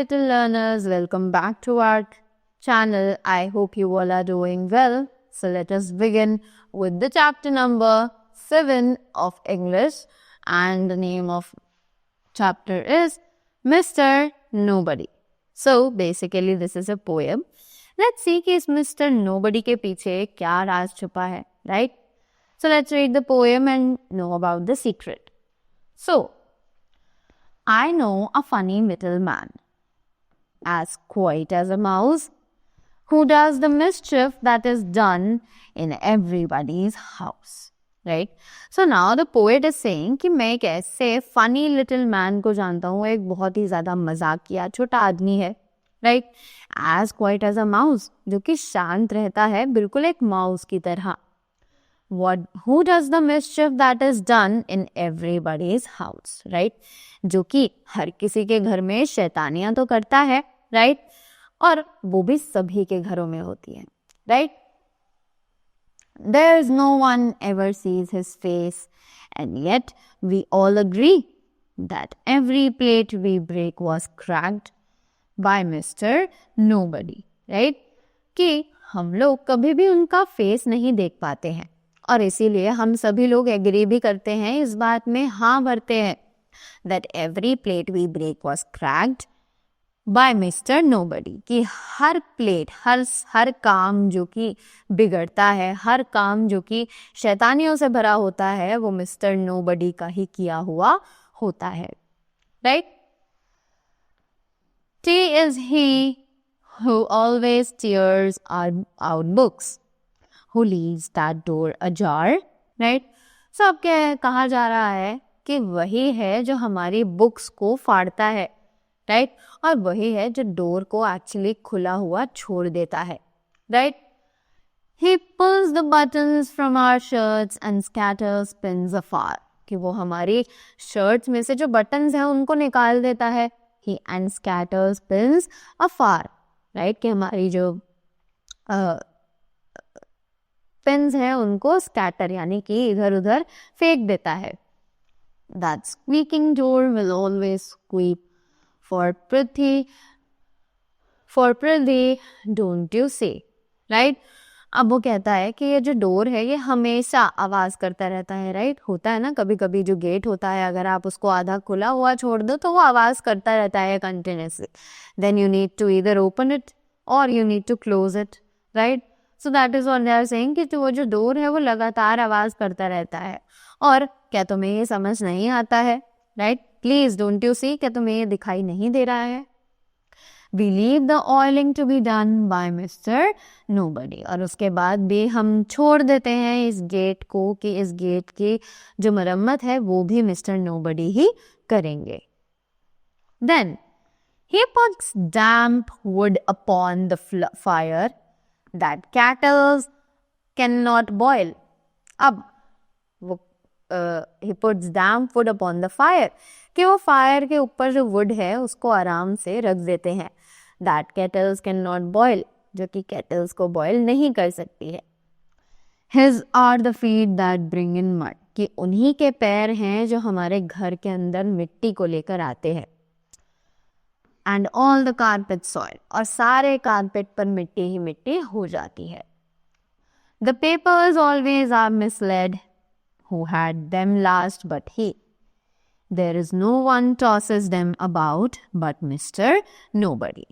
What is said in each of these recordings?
little learners, welcome back to our channel. I hope you all are doing well. So let us begin with the chapter number 7 of English, and the name of chapter is Mr. Nobody. So basically this is a poem. Let's see कि इस Mr. Nobody के पीछे क्या राज छुपा है, right? So let's read the poem and know about the secret. So, I know a funny little man, as quiet as a mouse, who does the mischief that is done in everybody's house. Right? So now the poet is saying कि मैं एक ऐसे funny little man को जानता हूँ, एक बहुत ही ज़्यादा मजाकिया छोटा आदमी है, right? As quiet as a mouse, जो कि शांत रहता है बिल्कुल एक माउस की तरह. Who does the mischief that is done in everybody's house, right? जो कि हर किसी के घर में शैतानियां तो करता है, right? और वो भी सभी के घरों में होती है, right? There's no one ever sees his face, and yet we all agree that every plate we break was cracked by Mr. Nobody, right? कि हम लोग कभी भी उनका फेस नहीं देख पाते हैं और इसीलिए हम सभी लोग एग्री भी करते हैं, इस बात में हाँ भरते हैं that every plate we break was cracked by Mr. Nobody, कि हर प्लेट हर काम जो कि बिगड़ता है, हर काम जो कि शैतानियों से भरा होता है, वो मिस्टर नोबडी का ही किया हुआ होता है, right? T is he who always tears out books, who leaves that door ajar, right? So अब क्या कहा जा रहा है कि वही है जो हमारी बुक्स को फाड़ता है, right? और वही है जो डोर को एक्चुअली खुला हुआ छोड़ देता है, right? He pulls the buttons from our shirts and scatters pins afar, कि वो हमारी शर्ट्स में से जो बटन्स हैं उनको निकाल देता है, he and scatters pins afar, right? कि हमारी जो पिन्स हैं उनको स्कैटर यानी कि इधर उधर फेंक देता है. That squeaking door will always squeak for Prithvi, don't you see, right? अब वो कहता है कि ये जो डोर है ये हमेशा आवाज करता रहता है, right? होता है ना कभी कभी जो गेट होता है अगर आप उसको आधा खुला हुआ छोड़ दो तो वो आवाज करता रहता है continuously. Then you need to either open it or you need to close it, right? So that is what they are saying कि वो जो डोर है वो लगातार आवाज करता रहता है. और क्या तुम्हें ये समझ नहीं आता है, right? Please don't you see, क्या तुम्हें ये दिखाई नहीं दे रहा है? We leave the oiling to be done by Mr. Nobody, और उसके बाद भी हम छोड़ देते हैं इस गेट को कि इस गेट की जो मरम्मत है वो भी मिस्टर नोबडी ही करेंगे. Then he puts damp wood upon the fire that kettles cannot boil. अब वो he puts damp wood upon the fire, कि वो फायर के ऊपर जो वुड है उसको आराम से रख देते हैं. That kettles cannot boil, जो कि kettles को boil नहीं कर सकती है. His are the feet that bring in mud, कि उन्हीं के पैर हैं जो हमारे घर के अंदर मिट्टी को लेकर आते हैं. And all the carpet soil, और सारे कारपेट पर मिट्टी ही मिट्टी हो जाती है. The papers always are misled, who had them last but he. There is no one tosses them about but Mr. Nobody,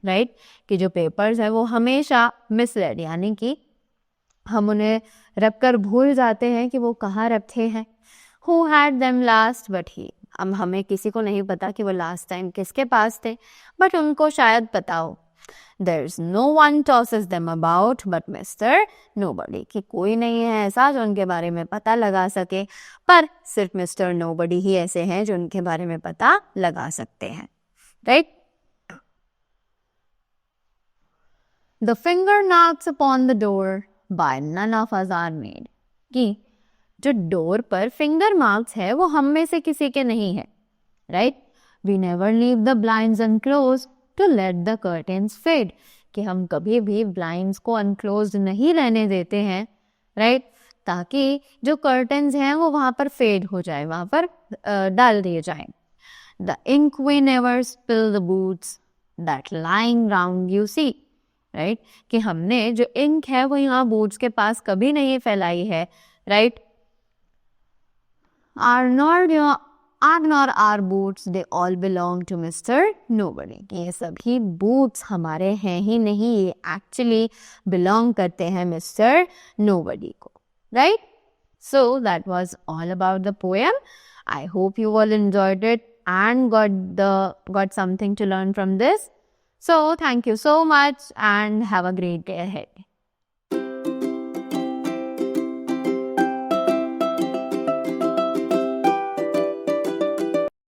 right? कि जो पेपर्स है वो हमेशा मिसलेड यानी कि हम उन्हें रख कर भूल जाते हैं कि वो कहाँ रखे हैं. Who had them last but he, अब हमें किसी को नहीं पता कि वो लास्ट टाइम किसके पास थे, बट उनको शायद पता हो. There's no one tosses them about but Mr. Nobody, कि कोई नहीं है ऐसा जो उनके बारे में पता लगा सके, पर सिर्फ मिस्टर नोबडी ही ऐसे हैं जो उनके बारे में पता लगा सकते हैं, right? The finger knocks upon the door by none of us are made, कि जो डोर पर फिंगर मार्क्स है वो हम में से किसी के नहीं है, right? We never leave the blinds unclosed to let the curtains fade, कि हम कभी भी ब्लाइंड्स को अनक्लोज्ड नहीं रहने देते हैं, right? ताकि जो कर्टन्स हैं वो वहाँ पर फेड हो जाए, वहाँ पर डाल दिए जाएं. The ink we never spill the boots that lying round you see, right? कि हमने जो इंक है वो यहाँ बूट्स के पास कभी नहीं फैलाई है, right? Are not our boots, they all belong to Mr. Nobody. ये सभी boots हमारे हैं ही नहीं, ये actually belong करते हैं Mr. Nobody को, right? So that was all about the poem. I hope you all enjoyed it and got something to learn from this. So thank you so much and have a great day ahead.